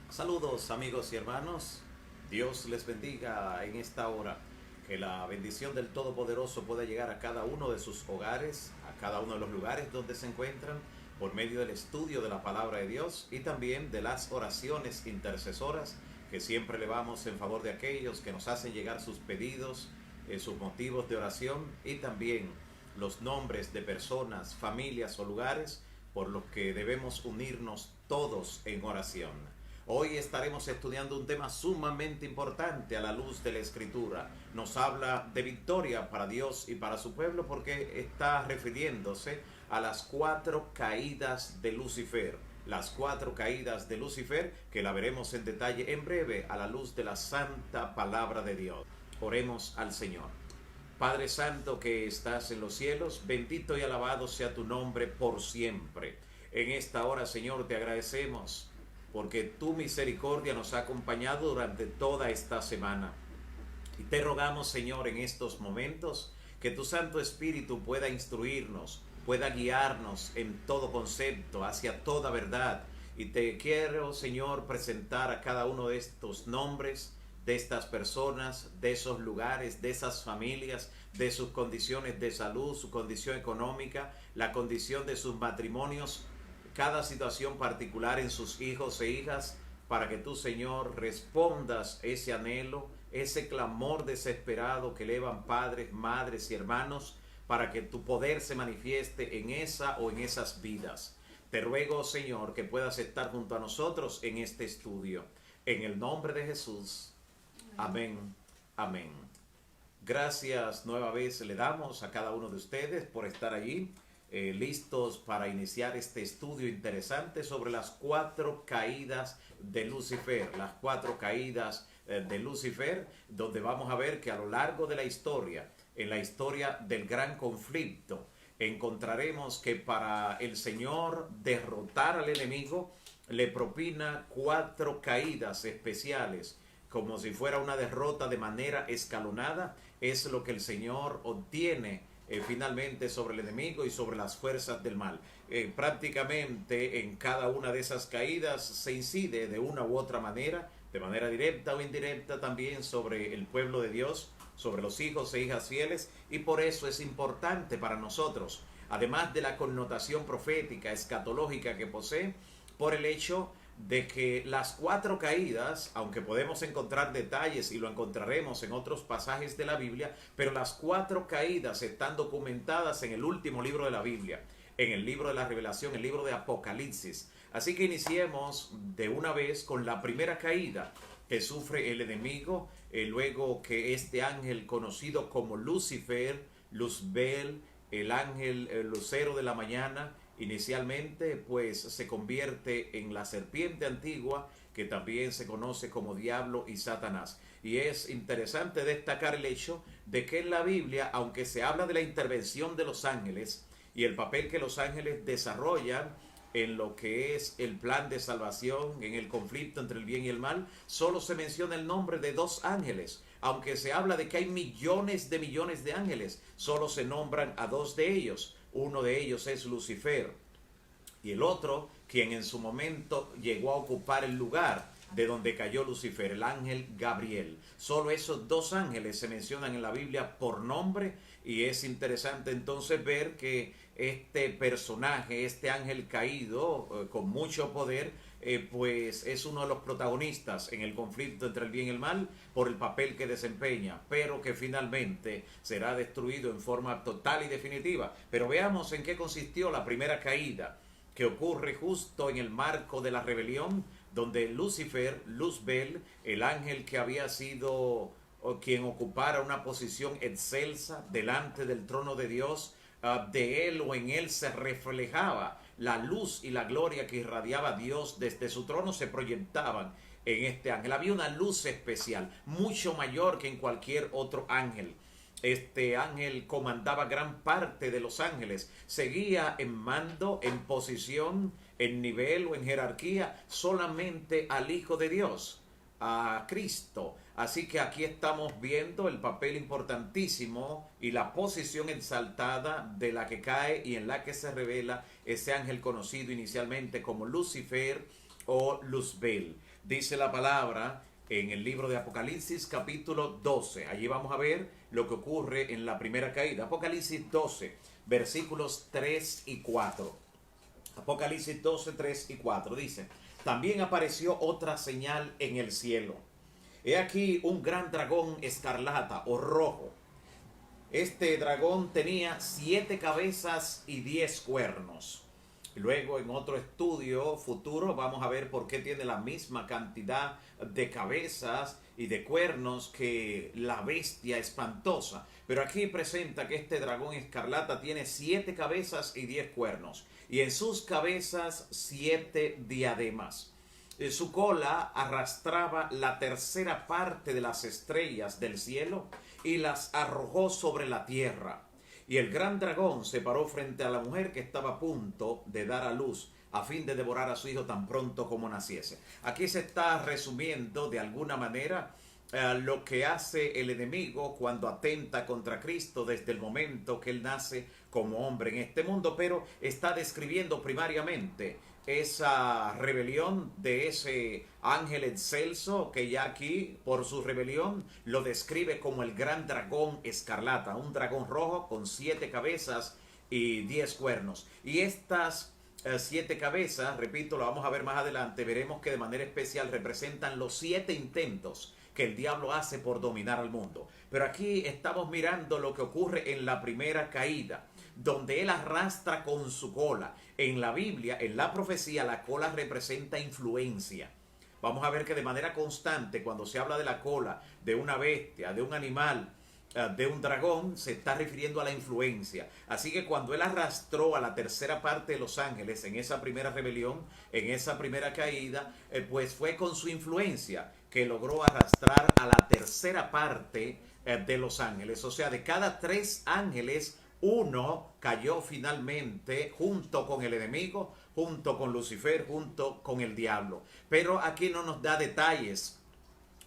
Saludos amigos y hermanos, Dios les bendiga en esta hora, que la bendición del Todopoderoso pueda llegar a cada uno de sus hogares, a cada uno de los lugares donde se encuentran, por medio del estudio de la palabra de Dios y también de las oraciones intercesoras que siempre elevamos en favor de aquellos que nos hacen llegar sus pedidos, sus motivos de oración y también los nombres de personas, familias o lugares por los que debemos unirnos todos en oración. Hoy estaremos estudiando un tema sumamente importante a la luz de la Escritura. Nos habla de victoria para Dios y para su pueblo porque está refiriéndose a las 4 caídas de Lucifer. Las 4 caídas de Lucifer, que la veremos en detalle en breve a la luz de la santa palabra de Dios. Oremos al Señor. Padre Santo que estás en los cielos, bendito y alabado sea tu nombre por siempre. En esta hora, Señor, te agradecemos porque tu misericordia nos ha acompañado durante toda esta semana. Y te rogamos, Señor, en estos momentos, que tu Santo Espíritu pueda instruirnos, pueda guiarnos en todo concepto, hacia toda verdad. Y te quiero, Señor, presentar a cada uno de estos nombres, de estas personas, de esos lugares, de esas familias, de sus condiciones de salud, su condición económica, la condición de sus matrimonios, cada situación particular en sus hijos e hijas, para que tú, Señor, respondas ese anhelo, ese clamor desesperado que elevan padres, madres y hermanos, para que tu poder se manifieste en esa o en esas vidas. Te ruego, Señor, que puedas estar junto a nosotros en este estudio. En el nombre de Jesús. Amén. Amén. Gracias nueva vez le damos a cada uno de ustedes por estar allí, listos para iniciar este estudio interesante sobre las 4 caídas de Lucifer. Las 4 caídas de Lucifer, donde vamos a ver que a lo largo de la historia, en la historia del gran conflicto, encontraremos que para el Señor derrotar al enemigo, le propina 4 caídas especiales, como si fuera una derrota de manera escalonada. Es lo que el Señor obtiene finalmente sobre el enemigo y sobre las fuerzas del mal. Prácticamente en cada una de esas caídas se incide de una u otra manera, de manera directa o indirecta también sobre el pueblo de Dios, sobre los hijos e hijas fieles, y por eso es importante para nosotros, además de la connotación profética, escatológica que posee, por el hecho de que las 4 caídas, aunque podemos encontrar detalles y lo encontraremos en otros pasajes de la Biblia, pero las 4 caídas están documentadas en el último libro de la Biblia, en el libro de la Revelación, el libro de Apocalipsis. Así que iniciemos de una vez con la primera caída que sufre el enemigo, luego que este ángel conocido como Lucifer, Luzbel, el ángel el lucero de la mañana, inicialmente pues se convierte en la serpiente antigua, que también se conoce como diablo y Satanás. Y es interesante destacar el hecho de que en la Biblia, aunque se habla de la intervención de los ángeles y el papel que los ángeles desarrollan en lo que es el plan de salvación, en el conflicto entre el bien y el mal, solo se menciona el nombre de 2 ángeles. Aunque se habla de que hay millones de ángeles, solo se nombran a 2 de ellos. Uno de ellos es Lucifer y el otro, quien en su momento llegó a ocupar el lugar de donde cayó Lucifer, el ángel Gabriel. Solo esos 2 ángeles se mencionan en la Biblia por nombre, y es interesante entonces ver que este personaje, este ángel caído con mucho poder, pues es uno de los protagonistas en el conflicto entre el bien y el mal por el papel que desempeña, pero que finalmente será destruido en forma total y definitiva. Pero veamos en qué consistió la primera caída, que ocurre justo en el marco de la rebelión, donde Lucifer, Luzbel, el ángel que había sido quien ocupara una posición excelsa delante del trono de Dios, de él o en él se reflejaba la luz y la gloria que irradiaba Dios desde su trono, se proyectaban en este ángel. Había una luz especial, mucho mayor que en cualquier otro ángel. Este ángel comandaba gran parte de los ángeles, seguía en mando, en posición, en nivel o en jerarquía solamente al Hijo de Dios, a Cristo. Así que aquí estamos viendo el papel importantísimo y la posición exaltada de la que cae y en la que se revela ese ángel conocido inicialmente como Lucifer o Luzbel. Dice la palabra en el libro de Apocalipsis capítulo 12. Allí vamos a ver lo que ocurre en la primera caída. Apocalipsis 12, versículos 3 y 4. Apocalipsis 12, 3 y 4 dice: también apareció otra señal en el cielo. He aquí un gran dragón escarlata o rojo. Este dragón tenía 7 cabezas y 10 cuernos. Luego en otro estudio futuro vamos a ver por qué tiene la misma cantidad de cabezas y de cuernos que la bestia espantosa. Pero aquí presenta que este dragón escarlata tiene 7 cabezas y 10 cuernos. Y en sus cabezas 7 diademas. Su cola arrastraba la tercera parte de las estrellas del cielo y las arrojó sobre la tierra. Y el gran dragón se paró frente a la mujer que estaba a punto de dar a luz, a fin de devorar a su hijo tan pronto como naciese. Aquí se está resumiendo de alguna manera lo que hace el enemigo cuando atenta contra Cristo desde el momento que él nace como hombre en este mundo, pero está describiendo primariamente esa rebelión de ese ángel excelso que ya aquí por su rebelión lo describe como el gran dragón escarlata, un dragón rojo con 7 cabezas y 10 cuernos. Y estas 7 cabezas, repito, lo vamos a ver más adelante, veremos que de manera especial representan los 7 intentos que el diablo hace por dominar al mundo. Pero aquí estamos mirando lo que ocurre en la primera caída, donde él arrastra con su cola. En la Biblia, en la profecía, la cola representa influencia. Vamos a ver que de manera constante, cuando se habla de la cola de una bestia, de un animal, de un dragón, se está refiriendo a la influencia. Así que cuando él arrastró a la tercera parte de los ángeles en esa primera rebelión, en esa primera caída, pues fue con su influencia que logró arrastrar a la tercera parte de los ángeles. O sea, de cada 3 ángeles, uno cayó finalmente junto con el enemigo, junto con Lucifer, junto con el diablo. Pero aquí no nos da detalles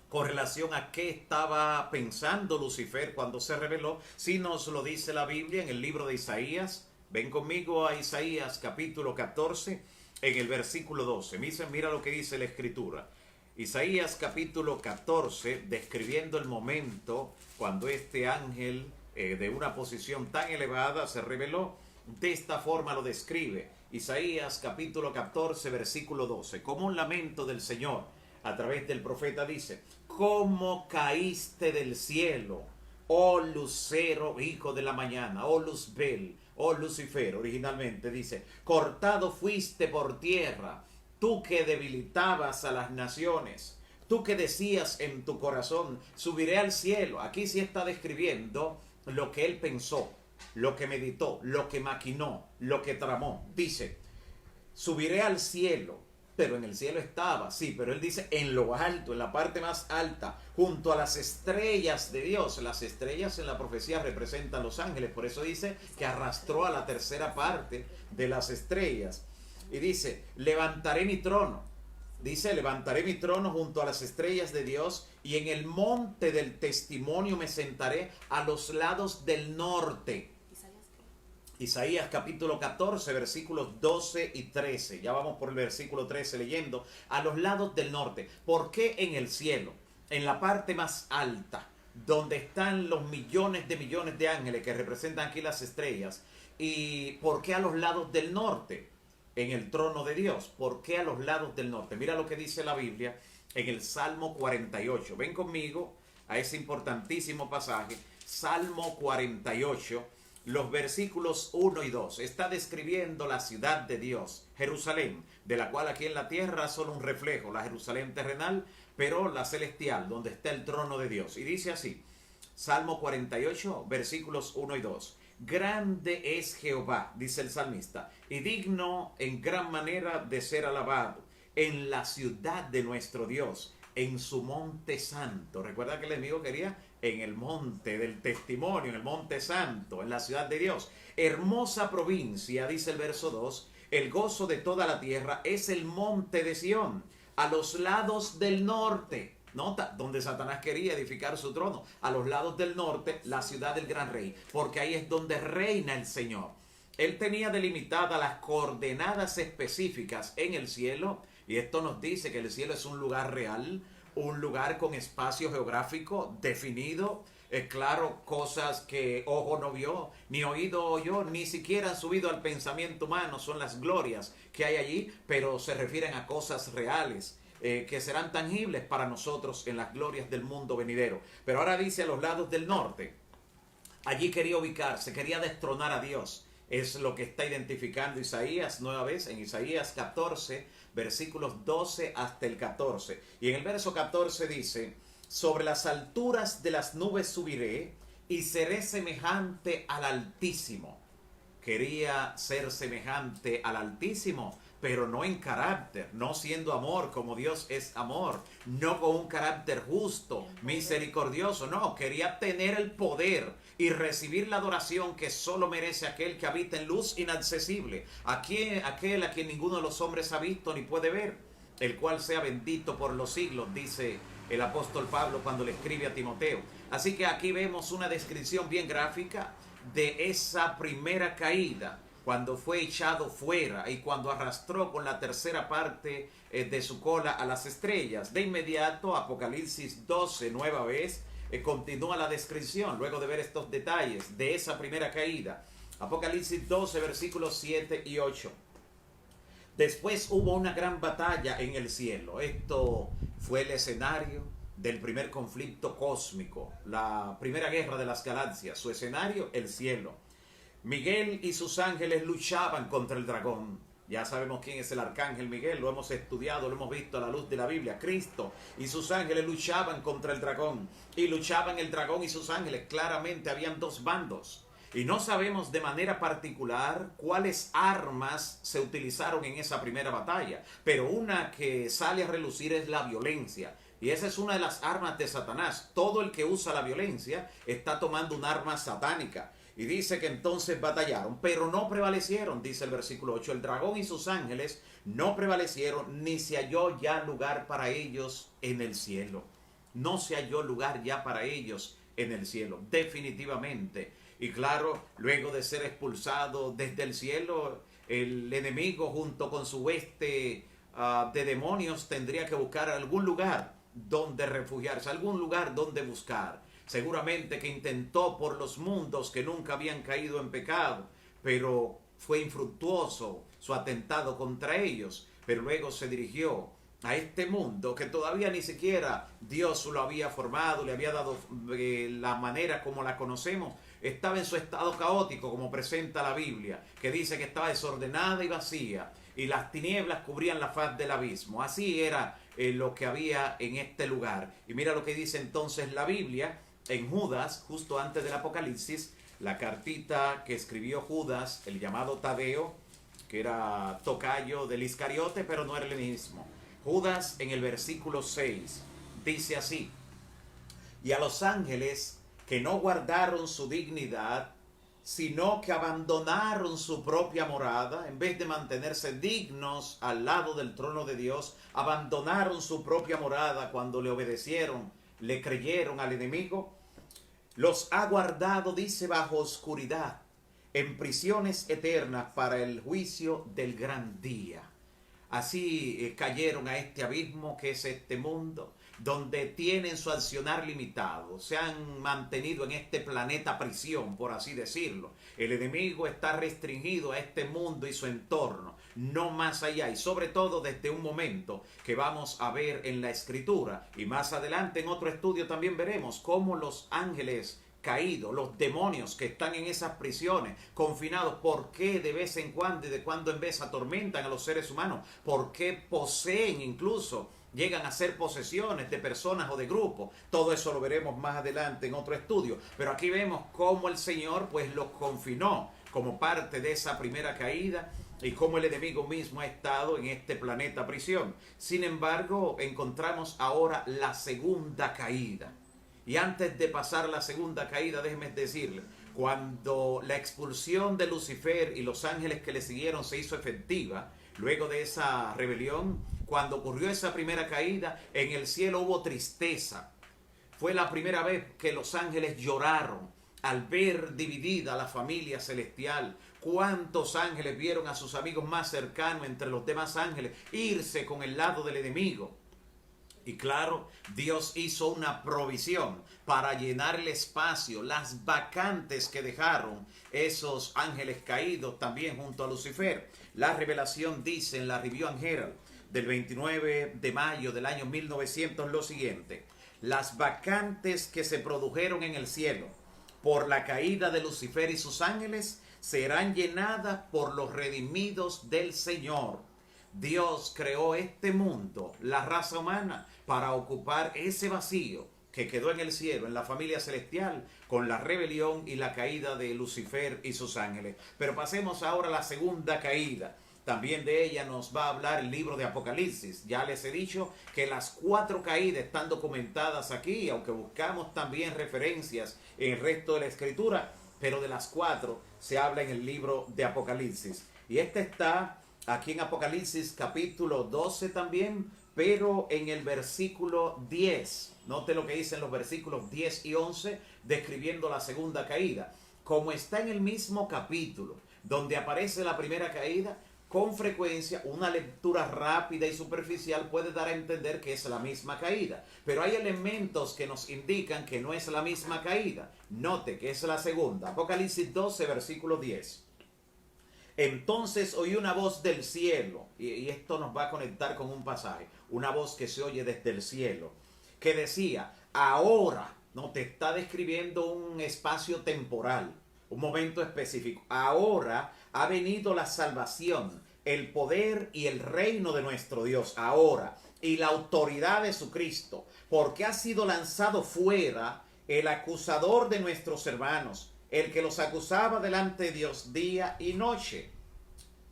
con relación a qué estaba pensando Lucifer cuando se rebeló, si nos lo dice la Biblia en el libro de Isaías. Ven conmigo a Isaías capítulo 14, en el versículo 12. Mira lo que dice la Escritura. Isaías capítulo 14, describiendo el momento cuando este ángel de una posición tan elevada se rebeló. De esta forma lo describe Isaías capítulo 14, versículo 12. Como un lamento del Señor a través del profeta dice: ¿cómo caíste del cielo, oh lucero, hijo de la mañana, oh Luzbel, oh Lucifer? Originalmente dice: cortado fuiste por tierra, tú que debilitabas a las naciones, tú que decías en tu corazón, subiré al cielo. Aquí sí está describiendo lo que él pensó, lo que meditó, lo que maquinó, lo que tramó. Dice: subiré al cielo, pero en el cielo estaba, sí, pero él dice en lo alto, en la parte más alta, junto a las estrellas de Dios. Las estrellas en la profecía representan los ángeles, por eso dice que arrastró a la tercera parte de las estrellas. Y dice: levantaré mi trono. Dice: levantaré mi trono junto a las estrellas de Dios, y en el monte del testimonio me sentaré a los lados del norte. Isaías capítulo 14, versículos 12 y 13. Ya vamos por el versículo 13 leyendo. A los lados del norte. ¿Por qué en el cielo? En la parte más alta, donde están los millones de ángeles que representan aquí las estrellas. ¿Y por qué a los lados del norte? En el trono de Dios. ¿Por qué a los lados del norte? Mira lo que dice la Biblia en el Salmo 48. Ven conmigo a ese importantísimo pasaje. Salmo 48, los versículos 1 y 2. Está describiendo la ciudad de Dios, Jerusalén, de la cual aquí en la tierra solo un reflejo, la Jerusalén terrenal, pero la celestial, donde está el trono de Dios. Y dice así, Salmo 48, versículos 1 y 2. Grande es Jehová, dice el salmista, y digno en gran manera de ser alabado en la ciudad de nuestro Dios, en su monte santo. Recuerda que el enemigo quería en el monte del testimonio, en el monte santo, en la ciudad de Dios. Hermosa provincia, dice el verso 2, el gozo de toda la tierra es el monte de Sión, a los lados del norte. Nota, donde Satanás quería edificar su trono, a los lados del norte, la ciudad del gran rey, porque ahí es donde reina el Señor. Él tenía delimitadas las coordenadas específicas en el cielo Y esto nos dice que el cielo es un lugar real, un lugar con espacio geográfico definido, claro, cosas que ojo no vio, ni oído oyó, ni siquiera han subido al pensamiento humano, son las glorias que hay allí, pero se refieren a cosas reales. Que serán tangibles para nosotros en las glorias del mundo venidero. Pero ahora dice a los lados del norte, allí quería ubicarse, quería destronar a Dios. Es lo que está identificando Isaías nueva vez en Isaías 14, versículos 12 hasta el 14. Y en el verso 14 dice, sobre las alturas de las nubes subiré y seré semejante al Altísimo. Quería ser semejante al Altísimo, pero no en carácter, no siendo amor como Dios es amor, no con un carácter justo, misericordioso, no, quería tener el poder y recibir la adoración que solo merece aquel que habita en luz inaccesible, aquel a quien ninguno de los hombres ha visto ni puede ver, el cual sea bendito por los siglos, dice el apóstol Pablo cuando le escribe a Timoteo. Así que aquí vemos una descripción bien gráfica de esa primera caída, cuando fue echado fuera y cuando arrastró con la tercera parte de su cola a las estrellas. De inmediato, Apocalipsis 12, nueva vez, continúa la descripción, luego de ver estos detalles de esa primera caída. Apocalipsis 12, versículos 7 y 8. Después hubo una gran batalla en el cielo. Esto fue el escenario del primer conflicto cósmico, la primera guerra de las galaxias. Su escenario, el cielo. Miguel y sus ángeles luchaban contra el dragón. Ya sabemos quién es el arcángel Miguel, lo hemos estudiado, lo hemos visto a la luz de la Biblia. Cristo y sus ángeles luchaban contra el dragón. Y luchaban el dragón y sus ángeles. Claramente habían dos bandos. Y no sabemos de manera particular cuáles armas se utilizaron en esa primera batalla. Pero una que sale a relucir es la violencia. Y esa es una de las armas de Satanás. Todo el que usa la violencia está tomando un arma satánica. Y dice que entonces batallaron, pero no prevalecieron, dice el versículo 8. El dragón y sus ángeles no prevalecieron, ni se halló ya lugar para ellos en el cielo. No se halló lugar ya para ellos en el cielo, definitivamente. Y claro, luego de ser expulsado desde el cielo, el enemigo junto con su hueste de demonios tendría que buscar algún lugar donde refugiarse, algún lugar donde buscar. Seguramente que intentó por los mundos que nunca habían caído en pecado, pero fue infructuoso su atentado contra ellos. Pero luego se dirigió a este mundo que todavía ni siquiera Dios lo había formado, le había dado la manera como la conocemos. Estaba en su estado caótico, como presenta la Biblia, que dice que estaba desordenada y vacía, y las tinieblas cubrían la faz del abismo. Así era lo que había en este lugar. Y mira lo que dice entonces la Biblia en Judas, justo antes del Apocalipsis, la cartita que escribió Judas, el llamado Tadeo, que era tocayo del Iscariote, pero no era el mismo. Judas en el versículo 6 dice así: y a los ángeles que no guardaron su dignidad, sino que abandonaron su propia morada, en vez de mantenerse dignos al lado del trono de Dios, abandonaron su propia morada cuando le obedecieron, le creyeron al enemigo. Los ha guardado, dice, bajo oscuridad, en prisiones eternas para el juicio del gran día. Así cayeron a este abismo que es este mundo, donde tienen su accionar limitado, se han mantenido en este planeta prisión, por así decirlo. El enemigo está restringido a este mundo y su entorno, no más allá, y sobre todo desde un momento que vamos a ver en la Escritura, y más adelante en otro estudio también veremos cómo los ángeles caídos, los demonios que están en esas prisiones, confinados, ¿por qué de vez en cuando y de cuando en vez atormentan a los seres humanos? ¿Por qué poseen incluso? Llegan a ser posesiones de personas o de grupos. Todo eso lo veremos más adelante en otro estudio. Pero aquí vemos cómo el Señor pues los confinó como parte de esa primera caída y cómo el enemigo mismo ha estado en este planeta prisión. Sin embargo, encontramos ahora la segunda caída. Y antes de pasar la segunda caída, déjeme decirle, cuando la expulsión de Lucifer y los ángeles que le siguieron se hizo efectiva, luego de esa rebelión, cuando ocurrió esa primera caída, en el cielo hubo tristeza. Fue la primera vez que los ángeles lloraron al ver dividida la familia celestial, ¿Cuántos ángeles vieron a sus amigos más cercanos entre los demás ángeles irse con el lado del enemigo? Y claro, Dios hizo una provisión para llenar el espacio, las vacantes que dejaron esos ángeles caídos también junto a Lucifer. La revelación dice en la Review and Herald del 29 de mayo del año 1900 lo siguiente: las vacantes que se produjeron en el cielo por la caída de Lucifer y sus ángeles serán llenadas por los redimidos del Señor. Dios creó este mundo, la raza humana, para ocupar ese vacío que quedó en el cielo, en la familia celestial, con la rebelión y la caída de Lucifer y sus ángeles. Pero pasemos ahora a la segunda caída. También de ella nos va a hablar el libro de Apocalipsis. Ya les he dicho que las 4 caídas están documentadas aquí, aunque buscamos también referencias en el resto de la escritura, pero de las 4 se habla en el libro de Apocalipsis. Y esta está aquí en Apocalipsis capítulo 12 también, pero en el versículo 10. Note lo que dicen los versículos 10 y 11, describiendo la segunda caída. Como está en el mismo capítulo donde aparece la primera caída, con frecuencia una lectura rápida y superficial puede dar a entender que es la misma caída. Pero hay elementos que nos indican que no es la misma caída. Note que es la segunda. Apocalipsis 12, versículo 10. Entonces oí una voz del cielo, y esto nos va a conectar con un pasaje, una voz que se oye desde el cielo, que decía, ahora, no te está describiendo un espacio temporal, un momento específico, ahora ha venido la salvación, el poder y el reino de nuestro Dios, ahora, y la autoridad de su Cristo, porque ha sido lanzado fuera el acusador de nuestros hermanos, el que los acusaba delante de Dios día y noche.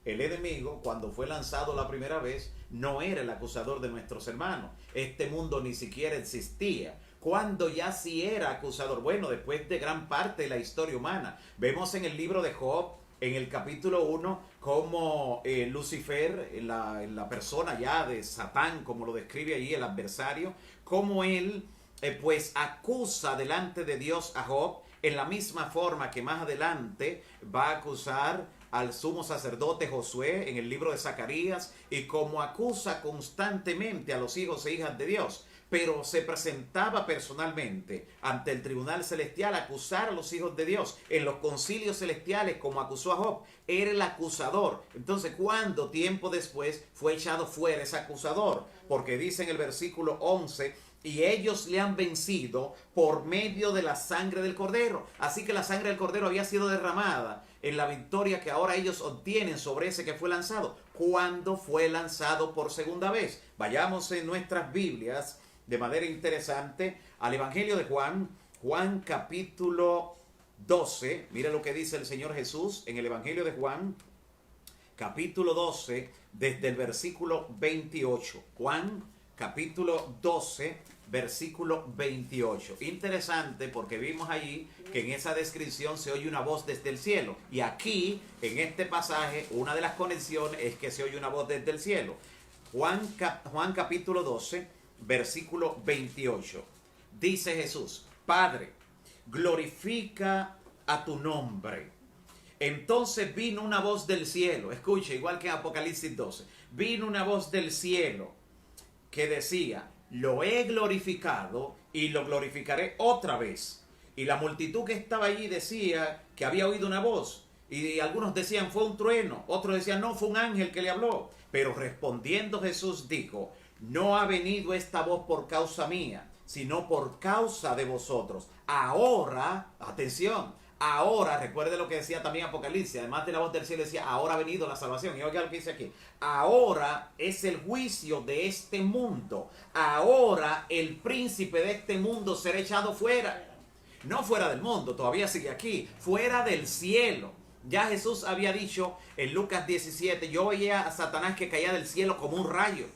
El enemigo, cuando fue lanzado la primera vez, no era el acusador de nuestros hermanos. Este mundo ni siquiera existía. Cuando ya sí era acusador. Bueno, después de gran parte de la historia humana. Vemos en el libro de Job, en el capítulo 1, como Lucifer, la persona ya de Satán, como lo describe ahí el adversario, como él pues acusa delante de Dios a Job, en la misma forma que más adelante va a acusar al sumo sacerdote Josué en el libro de Zacarías, y como acusa constantemente a los hijos e hijas de Dios. Pero se presentaba personalmente ante el tribunal celestial a acusar a los hijos de Dios. En los concilios celestiales, como acusó a Job, era el acusador. Entonces, ¿cuándo tiempo después fue echado fuera ese acusador? Porque dice en el versículo 11, y ellos le han vencido por medio de la sangre del Cordero. Así que la sangre del Cordero había sido derramada en la victoria que ahora ellos obtienen sobre ese que fue lanzado. ¿Cuándo fue lanzado por segunda vez? Vayamos en nuestras Biblias de manera interesante al Evangelio de Juan, Juan capítulo 12. Mira lo que dice el Señor Jesús en el Evangelio de Juan, capítulo 12, desde el versículo 28. Juan capítulo 12, versículo 28. Interesante, porque vimos allí que en esa descripción se oye una voz desde el cielo. Y aquí, en este pasaje, una de las conexiones es que se oye una voz desde el cielo. Juan capítulo 12, versículo 28. Dice Jesús, Padre, glorifica a tu nombre. Entonces vino una voz del cielo. Escucha, igual que en Apocalipsis 12. Vino una voz del cielo que decía, lo he glorificado y lo glorificaré otra vez. Y la multitud que estaba allí decía que había oído una voz. Y algunos decían, fue un trueno. Otros decían, no, fue un ángel que le habló. Pero respondiendo Jesús dijo, no ha venido esta voz por causa mía, sino por causa de vosotros. Ahora, atención, ahora, recuerde lo que decía también Apocalipsis, además de la voz del cielo decía, ahora ha venido la salvación. Y oiga lo que dice aquí, ahora es el juicio de este mundo. Ahora el príncipe de este mundo será echado fuera. No fuera del mundo, todavía sigue aquí, fuera del cielo. Ya Jesús había dicho en Lucas 17, yo veía a Satanás que caía del cielo como un rayo.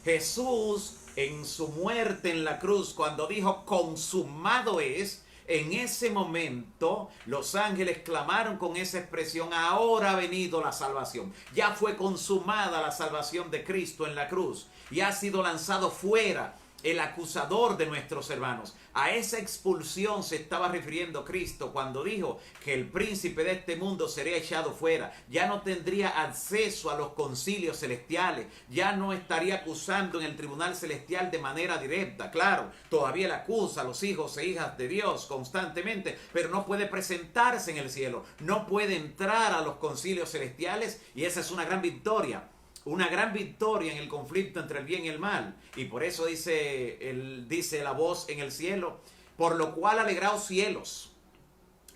Jesús en su muerte en la cruz, cuando dijo consumado es, en ese momento los ángeles clamaron con esa expresión, ahora ha venido la salvación. Ya fue consumada la salvación de Cristo en la cruz y ha sido lanzado fuera el acusador de nuestros hermanos. A esa expulsión se estaba refiriendo Cristo cuando dijo que el príncipe de este mundo sería echado fuera. Ya no tendría acceso a los concilios celestiales. Ya no estaría acusando en el tribunal celestial de manera directa. Claro, todavía le acusa a los hijos e hijas de Dios constantemente, pero no puede presentarse en el cielo. No puede entrar a los concilios celestiales, y esa es una gran victoria. Una gran victoria en el conflicto entre el bien y el mal. Y por eso dice la voz en el cielo: por lo cual alegraos cielos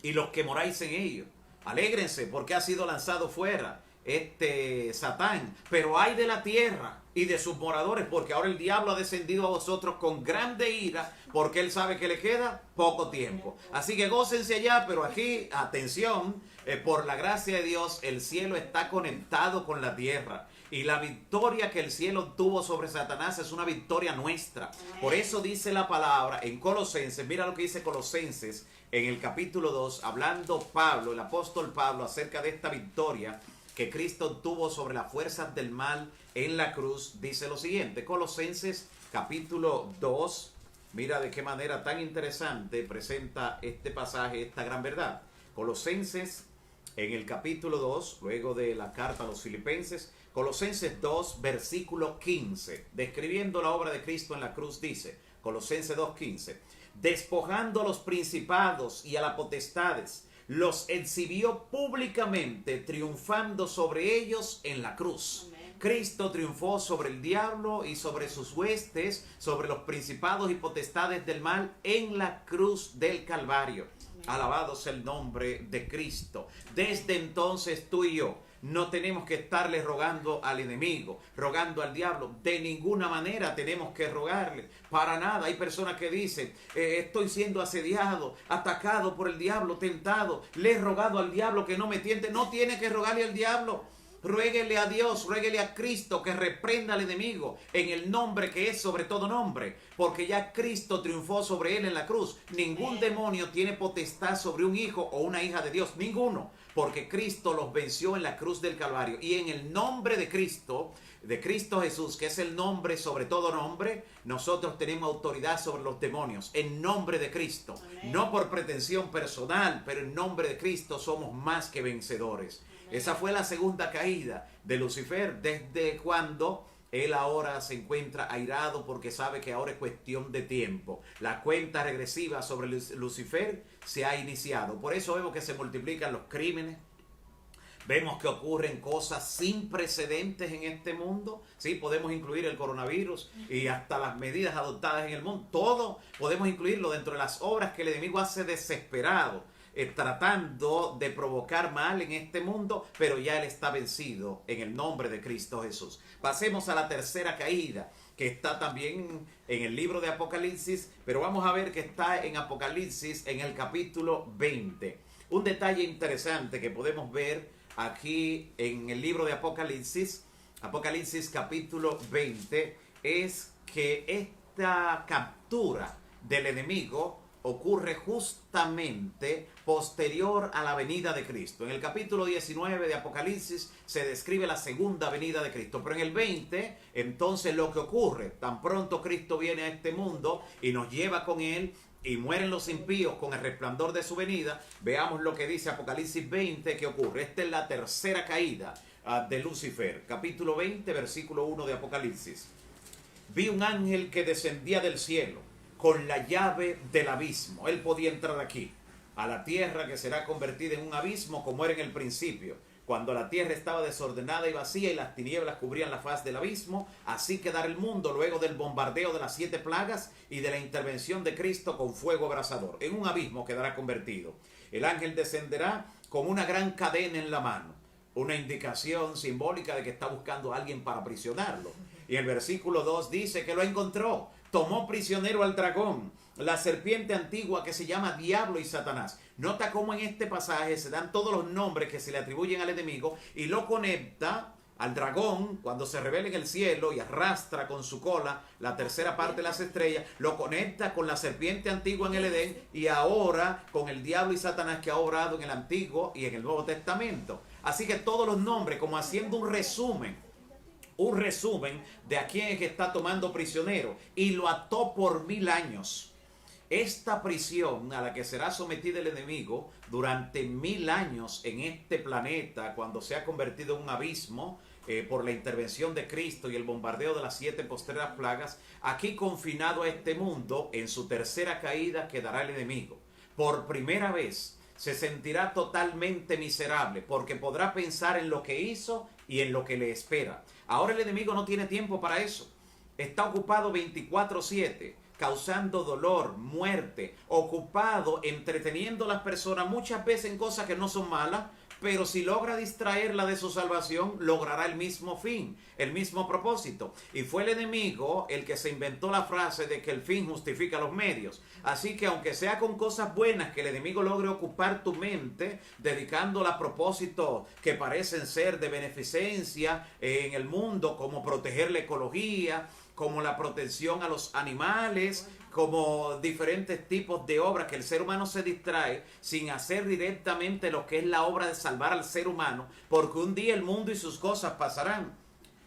y los que moráis en ellos. Alégrense porque ha sido lanzado fuera Satán. Pero ay de la tierra y de sus moradores, porque ahora el diablo ha descendido a vosotros con grande ira, porque él sabe que le queda poco tiempo. Así que gócense allá, pero aquí, atención, por la gracia de Dios, el cielo está conectado con la tierra. Y la victoria que el cielo tuvo sobre Satanás es una victoria nuestra. Por eso dice la palabra en Colosenses, mira lo que dice Colosenses en el capítulo 2, hablando Pablo, el apóstol Pablo, acerca de esta victoria que Cristo tuvo sobre las fuerzas del mal en la cruz. Dice lo siguiente, Colosenses capítulo 2, mira de qué manera tan interesante presenta este pasaje, esta gran verdad. Colosenses en el capítulo 2, luego de la carta a los Filipenses, Colosenses 2, versículo 15, describiendo la obra de Cristo en la cruz, dice, Colosenses 2:15, despojando a los principados y a las potestades, los exhibió públicamente, triunfando sobre ellos en la cruz. Amén. Cristo triunfó sobre el diablo y sobre sus huestes, sobre los principados y potestades del mal en la cruz del Calvario. Amén. Alabado sea el nombre de Cristo. Desde entonces tú y yo no tenemos que estarle rogando al enemigo, rogando al diablo. De ninguna manera tenemos que rogarle. Para nada. Hay personas que dicen, estoy siendo asediado, atacado por el diablo, tentado. Le he rogado al diablo que no me tiente. No tiene que rogarle al diablo. Ruéguele a Dios, ruéguele a Cristo que reprenda al enemigo en el nombre que es sobre todo nombre, porque ya Cristo triunfó sobre él en la cruz. Ningún demonio tiene potestad sobre un hijo o una hija de Dios, ninguno, porque Cristo los venció en la cruz del Calvario. Y en el nombre de Cristo Jesús, que es el nombre sobre todo nombre, nosotros tenemos autoridad sobre los demonios, en nombre de Cristo. Amén. No por pretensión personal, pero en nombre de Cristo somos más que vencedores. Esa fue la segunda caída de Lucifer, desde cuando él ahora se encuentra airado porque sabe que ahora es cuestión de tiempo. La cuenta regresiva sobre Lucifer se ha iniciado. Por eso vemos que se multiplican los crímenes. Vemos que ocurren cosas sin precedentes en este mundo. Sí, podemos incluir el coronavirus y hasta las medidas adoptadas en el mundo. Todo podemos incluirlo dentro de las obras que el enemigo hace desesperado, tratando de provocar mal en este mundo, pero ya él está vencido en el nombre de Cristo Jesús. Pasemos a la tercera caída, que está también en el libro de Apocalipsis, pero vamos a ver que está en Apocalipsis en el capítulo 20. Un detalle interesante que podemos ver aquí en el libro de Apocalipsis, Apocalipsis capítulo 20, es que esta captura del enemigo ocurre justamente posterior a la venida de Cristo. En el capítulo 19 de Apocalipsis se describe la segunda venida de Cristo, pero en el 20, entonces lo que ocurre, tan pronto Cristo viene a este mundo y nos lleva con él, y mueren los impíos con el resplandor de su venida. Veamos lo que dice Apocalipsis 20 que ocurre. Esta es la tercera caída de Lucifer. Capítulo 20, versículo 1 de Apocalipsis. Vi un ángel que descendía del cielo con la llave del abismo. Él podía entrar aquí, a la tierra que será convertida en un abismo como era en el principio, cuando la tierra estaba desordenada y vacía y las tinieblas cubrían la faz del abismo. Así quedará el mundo luego del bombardeo de las 7 plagas y de la intervención de Cristo con fuego abrasador. En un abismo quedará convertido. El ángel descenderá con una gran cadena en la mano, una indicación simbólica de que está buscando a alguien para aprisionarlo. Y el versículo 2 dice que lo encontró. Tomó prisionero al dragón, la serpiente antigua que se llama Diablo y Satanás. Nota cómo en este pasaje se dan todos los nombres que se le atribuyen al enemigo y lo conecta al dragón cuando se revela en el cielo y arrastra con su cola la tercera parte de las estrellas. Lo conecta con la serpiente antigua en el Edén y ahora con el diablo y Satanás que ha obrado en el Antiguo y en el Nuevo Testamento. Así que todos los nombres, como haciendo un resumen, un resumen de a quién es que está tomando prisionero y lo ató por 1000 años. Esta prisión a la que será sometido el enemigo durante 1000 años en este planeta, cuando se ha convertido en un abismo por la intervención de Cristo y el bombardeo de las 7 postreras plagas, aquí confinado a este mundo, en su tercera caída quedará el enemigo. Por primera vez se sentirá totalmente miserable porque podrá pensar en lo que hizo y en lo que le espera. Ahora el enemigo no tiene tiempo para eso. Está ocupado 24/7, causando dolor, muerte, ocupado entreteniendo a las personas muchas veces en cosas que no son malas, pero si logra distraerla de su salvación, logrará el mismo fin, el mismo propósito. Y fue el enemigo el que se inventó la frase de que el fin justifica los medios. Así que aunque sea con cosas buenas que el enemigo logre ocupar tu mente, dedicándola a propósitos que parecen ser de beneficencia en el mundo, como proteger la ecología, como la protección a los animales, como diferentes tipos de obras que el ser humano se distrae sin hacer directamente lo que es la obra de salvar al ser humano, porque un día el mundo y sus cosas pasarán.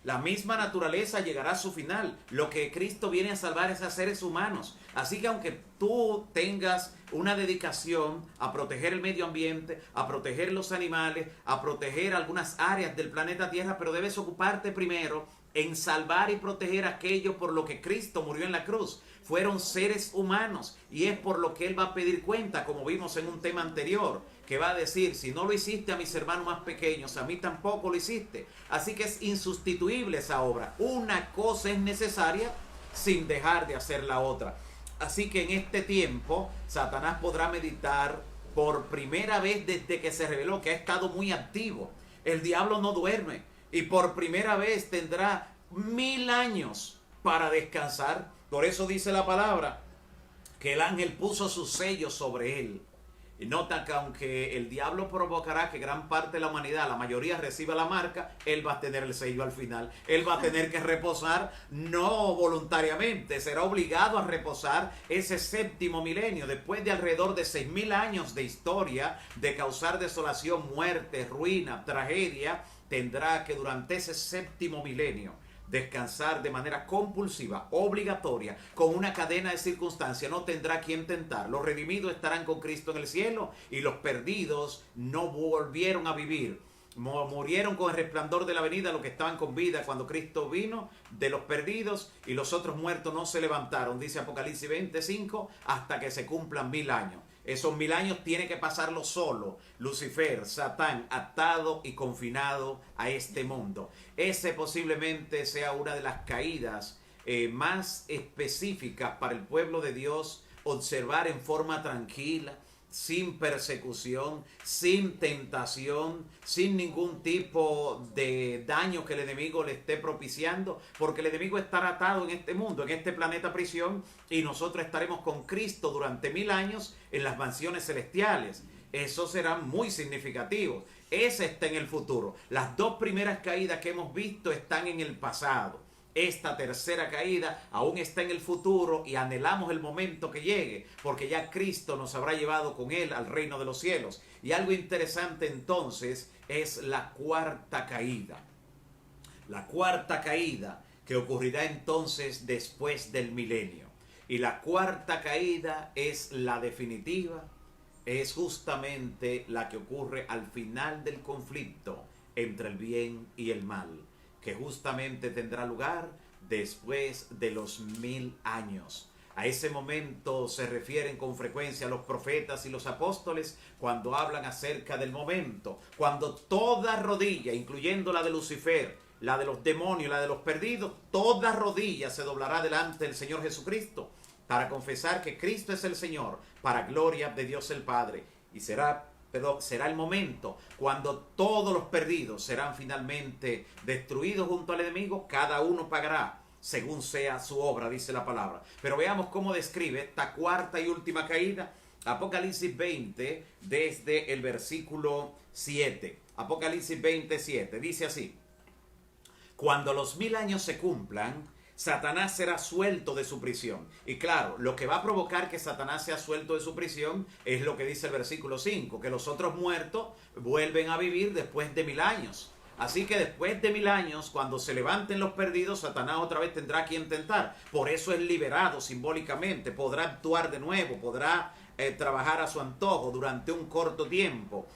La misma naturaleza llegará a su final. Lo que Cristo viene a salvar es a seres humanos. Así que aunque tú tengas una dedicación a proteger el medio ambiente, a proteger los animales, a proteger algunas áreas del planeta Tierra, pero debes ocuparte primero en salvar y proteger aquello por lo que Cristo murió en la cruz. Fueron seres humanos y es por lo que Él va a pedir cuenta, como vimos en un tema anterior, que va a decir, si no lo hiciste a mis hermanos más pequeños, a mí tampoco lo hiciste. Así que es insustituible esa obra. Una cosa es necesaria sin dejar de hacer la otra. Así que en este tiempo, Satanás podrá meditar por primera vez desde que se reveló, que ha estado muy activo. El diablo no duerme y por primera vez tendrá 1000 años para descansar. Por eso dice la palabra que el ángel puso su sello sobre él. Y nota que aunque el diablo provocará que gran parte de la humanidad, la mayoría, reciba la marca, él va a tener el sello al final. Él va a tener que reposar, no voluntariamente, será obligado a reposar ese 7º milenio, después de alrededor de 6000 años de historia, de causar desolación, muerte, ruina, tragedia. Tendrá que durante ese 7º milenio descansar de manera compulsiva, obligatoria, con una cadena de circunstancias. No tendrá quien tentar. Los redimidos estarán con Cristo en el cielo y los perdidos no volvieron a vivir. Murieron con el resplandor de la venida los que estaban con vida cuando Cristo vino de los perdidos, y los otros muertos no se levantaron, dice Apocalipsis 25, hasta que se cumplan 1000 años. Esos 1000 años tiene que pasarlo solo Lucifer, Satán, atado y confinado a este mundo. Ese posiblemente sea una de las caídas más específicas para el pueblo de Dios, observar en forma tranquila, sin persecución, sin tentación, sin ningún tipo de daño que el enemigo le esté propiciando, porque el enemigo estará atado en este mundo, en este planeta prisión, y nosotros estaremos con Cristo durante 1000 años en las mansiones celestiales. Eso será muy significativo. Ese está en el futuro. Las 2 primeras caídas que hemos visto están en el pasado. Esta tercera caída aún está en el futuro y anhelamos el momento que llegue, porque ya Cristo nos habrá llevado con Él al reino de los cielos. Y algo interesante entonces es la 4ª caída. La 4ª caída que ocurrirá entonces después del milenio. Y la 4ª caída es la definitiva, es justamente la que ocurre al final del conflicto entre el bien y el mal, que justamente tendrá lugar después de los 1000 años. A ese momento se refieren con frecuencia los profetas y los apóstoles cuando hablan acerca del momento, cuando toda rodilla, incluyendo la de Lucifer, la de los demonios, la de los perdidos, toda rodilla se doblará delante del Señor Jesucristo para confesar que Cristo es el Señor, para gloria de Dios el Padre. Y será el momento cuando todos los perdidos serán finalmente destruidos junto al enemigo. Cada uno pagará según sea su obra, dice la palabra. Pero veamos cómo describe esta 4ª y última caída. Apocalipsis 20, desde el versículo 7. Apocalipsis 27, dice así: cuando los 1000 años se cumplan, Satanás será suelto de su prisión. Y claro, lo que va a provocar que Satanás sea suelto de su prisión es lo que dice el versículo 5, que los otros muertos vuelven a vivir después de 1000 años. Así que después de 1000 años, cuando se levanten los perdidos, Satanás otra vez tendrá que intentar. Por eso es liberado simbólicamente, podrá actuar de nuevo, podrá trabajar a su antojo durante un corto tiempo.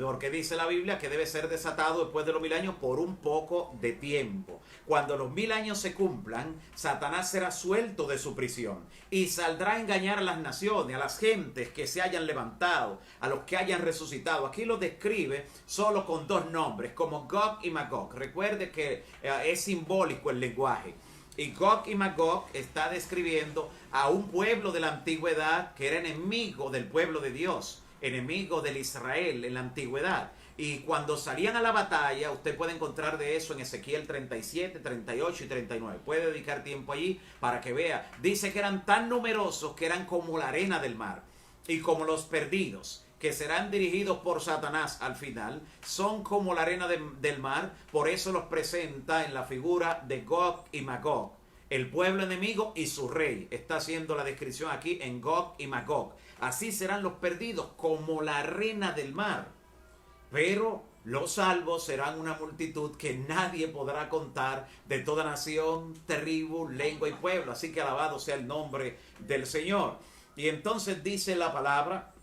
Porque dice la Biblia que debe ser desatado después de los 1000 años por un poco de tiempo. Cuando los 1000 años se cumplan, Satanás será suelto de su prisión y saldrá a engañar a las naciones, a las gentes que se hayan levantado, a los que hayan resucitado. Aquí lo describe solo con dos nombres, como Gog y Magog. Recuerde que es simbólico el lenguaje. Y Gog y Magog está describiendo a un pueblo de la antigüedad que era enemigo del pueblo de Dios, enemigo del Israel en la antigüedad. Y cuando salían a la batalla, usted puede encontrar de eso en Ezequiel 37, 38 y 39. Puede dedicar tiempo allí para que vea. Dice que eran tan numerosos que eran como la arena del mar. Y como los perdidos, que serán dirigidos por Satanás al final, son como la arena del mar. Por eso los presenta en la figura de Gog y Magog. El pueblo enemigo y su rey. Está haciendo la descripción aquí en Gog y Magog. Así serán los perdidos, como la arena del mar. Pero los salvos serán una multitud que nadie podrá contar, de toda nación, tribu, lengua y pueblo. Así que alabado sea el nombre del Señor. Y entonces dice la palabra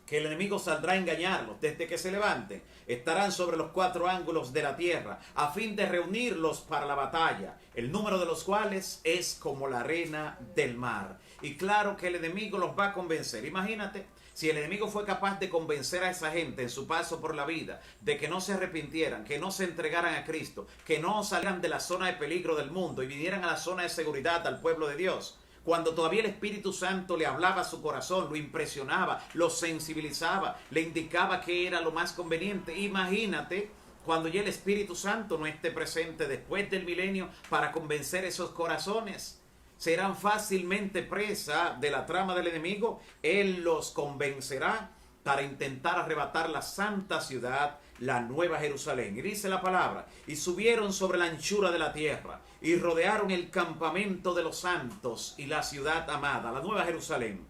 que el enemigo saldrá a engañarlos desde que se levanten. Estarán sobre los 4 ángulos de la tierra a fin de reunirlos para la batalla, el número de los cuales es como la arena del mar. Y claro que el enemigo los va a convencer. Imagínate, si el enemigo fue capaz de convencer a esa gente en su paso por la vida de que no se arrepintieran, que no se entregaran a Cristo, que no salgan de la zona de peligro del mundo y vinieran a la zona de seguridad al pueblo de Dios, cuando todavía el Espíritu Santo le hablaba a su corazón, lo impresionaba, lo sensibilizaba, le indicaba que era lo más conveniente. Imagínate cuando ya el Espíritu Santo no esté presente después del milenio para convencer esos corazones. Serán fácilmente presa de la trama del enemigo. Él los convencerá para intentar arrebatar la santa ciudad, la nueva Jerusalén. Y dice la palabra, y subieron sobre la anchura de la tierra, y rodearon el campamento de los santos y la ciudad amada, la nueva Jerusalén.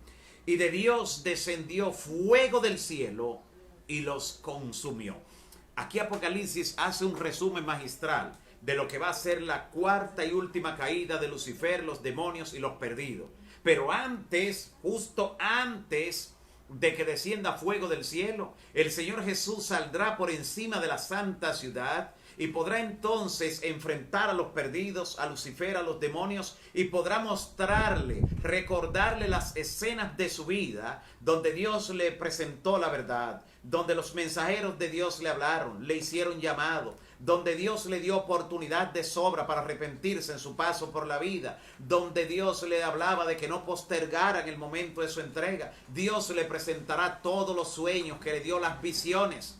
Y de Dios descendió fuego del cielo y los consumió. Aquí Apocalipsis hace un resumen magistral de lo que va a ser la cuarta y última caída de Lucifer, los demonios y los perdidos. Pero antes, justo antes de que descienda fuego del cielo, el Señor Jesús saldrá por encima de la santa ciudad y podrá entonces enfrentar a los perdidos, a Lucifer, a los demonios, y podrá mostrarle, recordarle las escenas de su vida donde Dios le presentó la verdad, donde los mensajeros de Dios le hablaron, le hicieron llamado, donde Dios le dio oportunidad de sobra para arrepentirse en su paso por la vida, donde Dios le hablaba de que no postergara en el momento de su entrega. Dios le presentará todos los sueños que le dio, las visiones.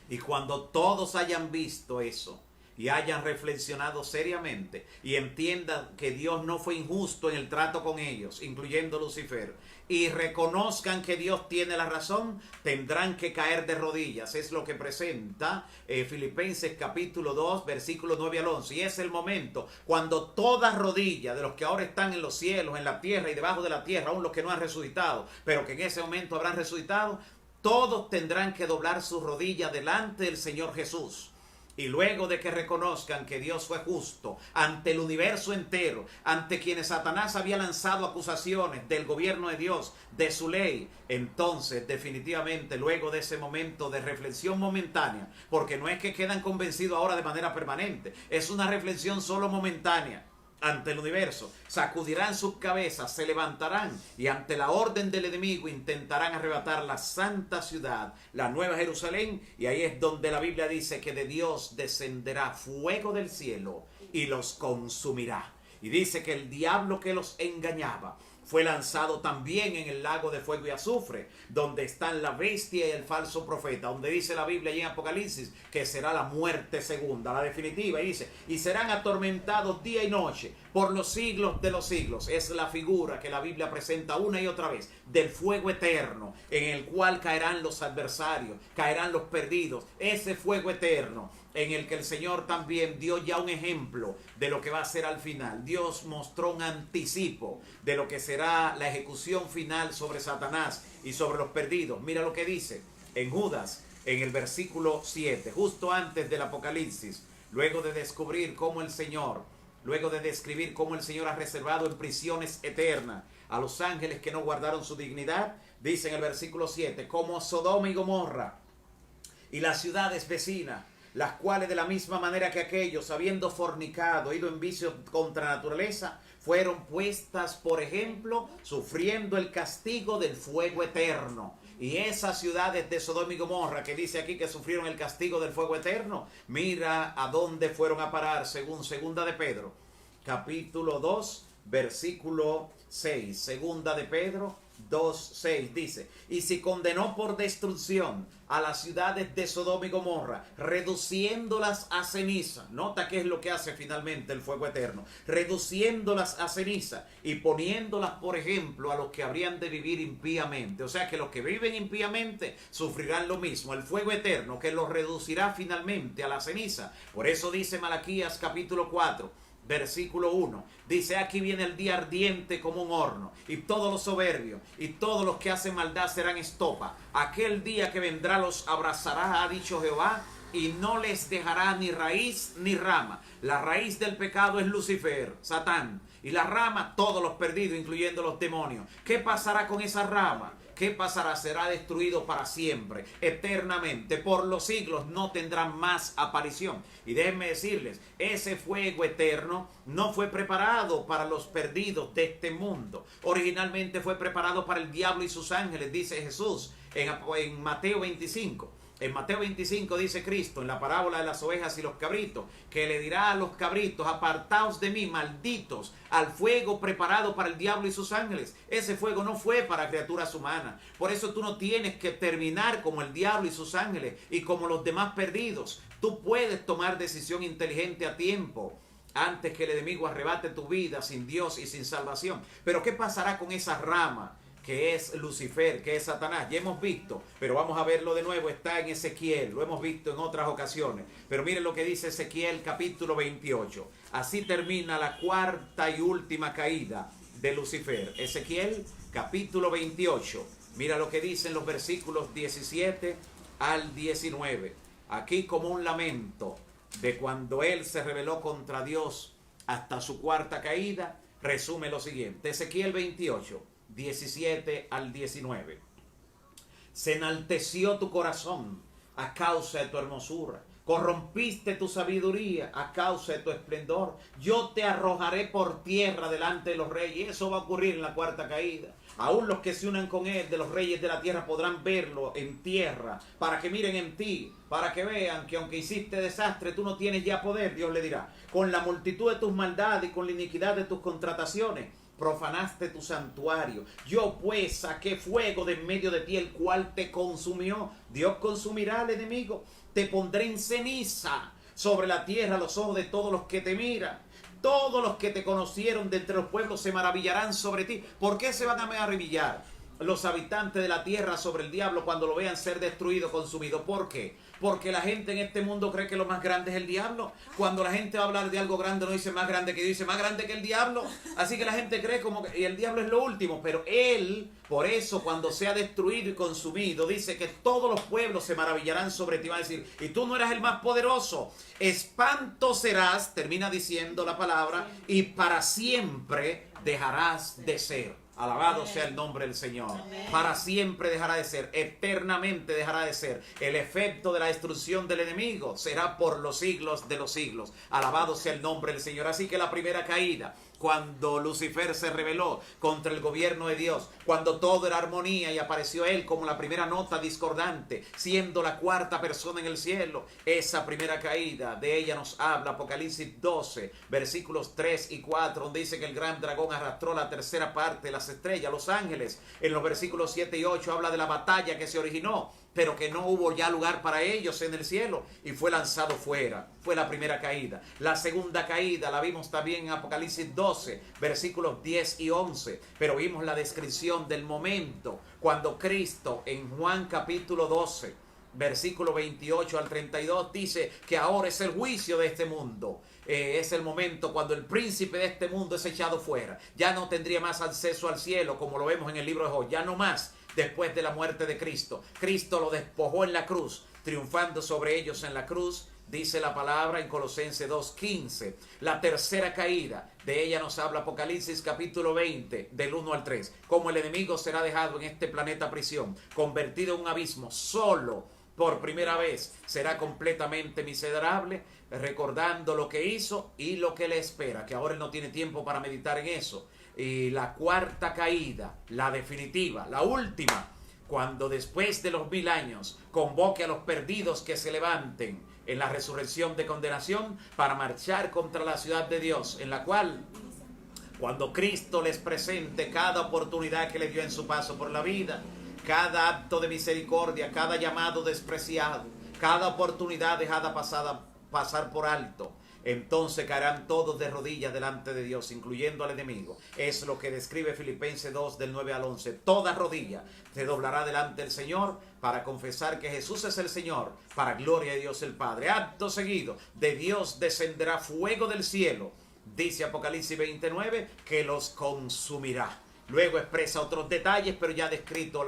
Y cuando todos hayan visto eso y hayan reflexionado seriamente y entiendan que Dios no fue injusto en el trato con ellos, incluyendo Lucifer, y reconozcan que Dios tiene la razón, tendrán que caer de rodillas. Es lo que presenta Filipenses capítulo 2, versículos 9 al 11. Y es el momento cuando toda rodilla de los que ahora están en los cielos, en la tierra y debajo de la tierra, aún los que no han resucitado, pero que en ese momento habrán resucitado, todos tendrán que doblar su rodilla delante del Señor Jesús. Y luego de que reconozcan que Dios fue justo ante el universo entero, ante quienes Satanás había lanzado acusaciones del gobierno de Dios, de su ley, entonces definitivamente luego de ese momento de reflexión momentánea, porque no es que quedan convencidos ahora de manera permanente, es una reflexión solo momentánea ante el universo, sacudirán sus cabezas, se levantarán y ante la orden del enemigo intentarán arrebatar la santa ciudad, la nueva Jerusalén. Y ahí es donde la Biblia dice que de Dios descenderá fuego del cielo y los consumirá. Y dice que el diablo que los engañaba fue lanzado también en el lago de fuego y azufre, donde están la bestia y el falso profeta, donde dice la Biblia allí en Apocalipsis que será la muerte segunda, la definitiva. Y dice, y serán atormentados día y noche por los siglos de los siglos. Es la figura que la Biblia presenta una y otra vez del fuego eterno, en el cual caerán los adversarios, caerán los perdidos. Ese fuego eterno en el que el Señor también dio ya un ejemplo de lo que va a ser al final. Dios mostró un anticipo de lo que será la ejecución final sobre Satanás y sobre los perdidos. Mira lo que dice en Judas en el versículo 7, justo antes del Apocalipsis, luego de descubrir cómo el Señor, luego de describir cómo el Señor ha reservado en prisiones eternas a los ángeles que no guardaron su dignidad, dice en el versículo 7, como Sodoma y Gomorra y las ciudades vecinas, las cuales de la misma manera que aquellos, habiendo fornicado, ido en vicio contra naturaleza, fueron puestas por ejemplo, sufriendo el castigo del fuego eterno. Y esas ciudades de Sodoma y Gomorra, que dice aquí que sufrieron el castigo del fuego eterno, mira a dónde fueron a parar, según segunda de Pedro, capítulo 2, versículo 6. Segunda de Pedro 2:6 dice, y si condenó por destrucción a las ciudades de Sodoma y Gomorra, reduciéndolas a ceniza, nota qué es lo que hace finalmente el fuego eterno, reduciéndolas a ceniza y poniéndolas por ejemplo a los que habrían de vivir impíamente, o sea que los que viven impíamente sufrirán lo mismo, el fuego eterno que los reducirá finalmente a la ceniza. Por eso dice Malaquías capítulo 4, versículo 1, dice, aquí viene el día ardiente como un horno, y todos los soberbios y todos los que hacen maldad serán estopa. Aquel día que vendrá los abrazará, ha dicho Jehová, y no les dejará ni raíz ni rama. La raíz del pecado es Lucifer, Satán, y la rama, todos los perdidos, incluyendo los demonios. ¿Qué pasará con esa rama? ¿Qué pasará? Será destruido para siempre, eternamente, por los siglos no tendrán más aparición. Y déjenme decirles, ese fuego eterno no fue preparado para los perdidos de este mundo. Originalmente fue preparado para el diablo y sus ángeles, dice Jesús en Mateo 25. En Mateo 25 dice Cristo, en la parábola de las ovejas y los cabritos, que le dirá a los cabritos, apartaos de mí, malditos, al fuego preparado para el diablo y sus ángeles. Ese fuego no fue para criaturas humanas. Por eso tú no tienes que terminar como el diablo y sus ángeles y como los demás perdidos. Tú puedes tomar decisión inteligente a tiempo, antes que el enemigo arrebate tu vida sin Dios y sin salvación. Pero ¿qué pasará con esa rama que es Lucifer, que es Satanás? Ya hemos visto, pero vamos a verlo de nuevo, está en Ezequiel, lo hemos visto en otras ocasiones, pero miren lo que dice Ezequiel capítulo 28, así termina la cuarta y última caída de Lucifer. Ezequiel capítulo 28, mira lo que dicen los versículos 17 al 19, aquí como un lamento de cuando él se rebeló contra Dios hasta su cuarta caída, resume lo siguiente, Ezequiel 28, 17 al 19. Se enalteció tu corazón a causa de tu hermosura, corrompiste tu sabiduría a causa de tu esplendor. Yo te arrojaré por tierra delante de los reyes. Eso va a ocurrir en la cuarta caída. Aún los que se unan con él de los reyes de la tierra podrán verlo en tierra, para que miren en ti, para que vean que aunque hiciste desastre, tú no tienes ya poder. Dios le dirá, con la multitud de tus maldades y con la iniquidad de tus contrataciones profanaste tu santuario. Yo pues saqué fuego de en medio de ti, el cual te consumió. Dios consumirá al enemigo. Te pondré en ceniza sobre la tierra a los ojos de todos los que te miran. Todos los que te conocieron de entre los pueblos se maravillarán sobre ti. ¿Por qué se van a maravillar los habitantes de la tierra sobre el diablo cuando lo vean ser destruido, consumido? ¿Por qué? Porque la gente en este mundo cree que lo más grande es el diablo. Cuando la gente va a hablar de algo grande, no dice más grande que Dios, dice más grande que el diablo. Así que la gente cree como que el diablo es lo último. Pero él, por eso, cuando sea destruido y consumido, dice que todos los pueblos se maravillarán sobre ti. Va a decir, y tú no eras el más poderoso. Espanto serás, termina diciendo la palabra, y para siempre dejarás de ser. Alabado sea el nombre del Señor. Amén. Para siempre dejará de ser, eternamente dejará de ser. El efecto de la destrucción del enemigo será por los siglos de los siglos. Alabado sea el nombre del Señor. Así que la primera caída, cuando Lucifer se rebeló contra el gobierno de Dios, cuando todo era armonía y apareció él como la primera nota discordante, siendo la cuarta persona en el cielo, esa primera caída, de ella nos habla Apocalipsis 12, versículos 3 y 4, donde dice que el gran dragón arrastró la tercera parte de las estrellas, los ángeles. En los versículos 7 y 8 habla de la batalla que se originó, pero que no hubo ya lugar para ellos en el cielo y fue lanzado fuera. Fue la primera caída. La segunda caída la vimos también en Apocalipsis 12, versículos 10 y 11, pero vimos la descripción del momento cuando Cristo en Juan capítulo 12, versículo 28 al 32 dice que ahora es el juicio de este mundo. Es el momento cuando el príncipe de este mundo es echado fuera. Ya no tendría más acceso al cielo, como lo vemos en el libro de Job. Ya no más. Después de la muerte de Cristo, Cristo lo despojó en la cruz triunfando sobre ellos en la cruz. Dice la palabra en Colosenses 2:15. La tercera caída, de ella nos habla Apocalipsis capítulo 20, del 1 al 3. Como el enemigo será dejado en este planeta prisión, convertido en un abismo, solo por primera vez será completamente miserable, recordando lo que hizo y lo que le espera, que ahora él no tiene tiempo para meditar en eso. Y la cuarta caída, la definitiva, la última, cuando después de los 1000 años convoque a los perdidos que se levanten en la resurrección de condenación para marchar contra la ciudad de Dios, en la cual, cuando Cristo les presente cada oportunidad que les dio en su paso por la vida, cada acto de misericordia, cada llamado despreciado, cada oportunidad dejada pasar por alto, entonces caerán todos de rodillas delante de Dios, incluyendo al enemigo. Es lo que describe Filipenses 2, del 9 al 11. Toda rodilla se doblará delante del Señor para confesar que Jesús es el Señor, para gloria de Dios el Padre. Acto seguido, de Dios descenderá fuego del cielo, dice Apocalipsis 29, que los consumirá. Luego expresa otros detalles, pero ya ha descrito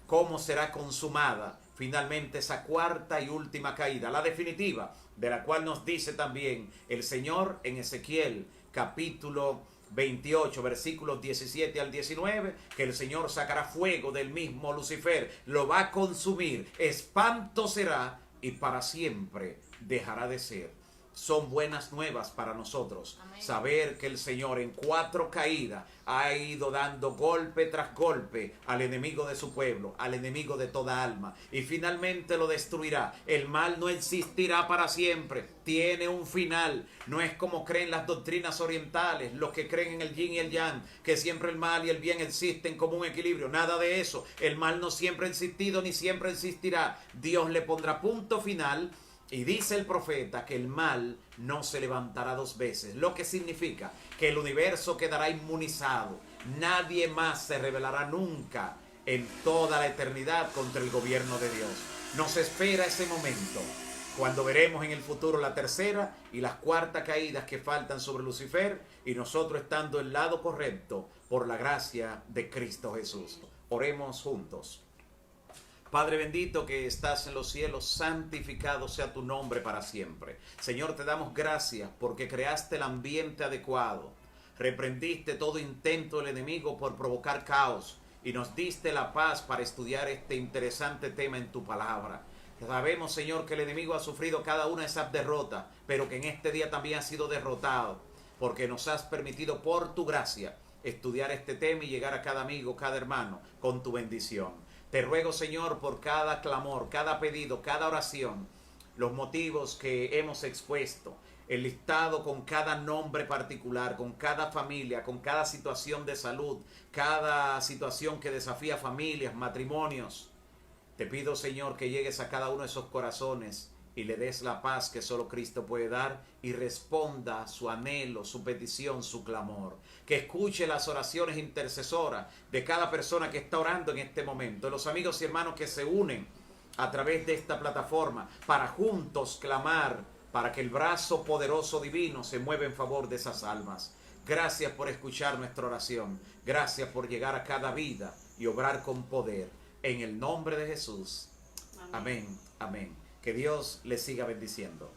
cómo será consumada finalmente esa cuarta y última caída, la definitiva, de la cual nos dice también el Señor en Ezequiel capítulo 28, versículos 17 al 19, que el Señor sacará fuego del mismo Lucifer, lo va a consumir, espanto será y para siempre dejará de ser. Son buenas nuevas para nosotros. Amén. Saber que el Señor en 4 caídas ha ido dando golpe tras golpe al enemigo de su pueblo, al enemigo de toda alma, y finalmente lo destruirá. El mal no existirá para siempre, tiene un final. No es como creen las doctrinas orientales, los que creen en el yin y el yang, que siempre el mal y el bien existen como un equilibrio. Nada de eso. El mal no siempre ha existido ni siempre existirá. Dios le pondrá punto final. Y dice el profeta que el mal no se levantará 2 veces, lo que significa que el universo quedará inmunizado. Nadie más se rebelará nunca en toda la eternidad contra el gobierno de Dios. Nos espera ese momento, cuando veremos en el futuro la tercera y las cuartas caídas que faltan sobre Lucifer, y nosotros estando del lado correcto por la gracia de Cristo Jesús. Oremos juntos. Padre bendito que estás en los cielos, santificado sea tu nombre para siempre. Señor, te damos gracias porque creaste el ambiente adecuado. Reprendiste todo intento del enemigo por provocar caos y nos diste la paz para estudiar este interesante tema en tu palabra. Sabemos, Señor, que el enemigo ha sufrido cada una de esas derrotas, pero que en este día también ha sido derrotado porque nos has permitido por tu gracia estudiar este tema y llegar a cada amigo, cada hermano con tu bendición. Te ruego, Señor, por cada clamor, cada pedido, cada oración, los motivos que hemos expuesto, el listado con cada nombre particular, con cada familia, con cada situación de salud, cada situación que desafía familias, matrimonios. Te pido, Señor, que llegues a cada uno de esos corazones y le des la paz que solo Cristo puede dar y responda su anhelo, su petición, su clamor. Que escuche las oraciones intercesoras de cada persona que está orando en este momento, de los amigos y hermanos que se unen a través de esta plataforma para juntos clamar para que el brazo poderoso divino se mueva en favor de esas almas. Gracias por escuchar nuestra oración. Gracias por llegar a cada vida y obrar con poder. En el nombre de Jesús. Amén. Amén. Que Dios les siga bendiciendo.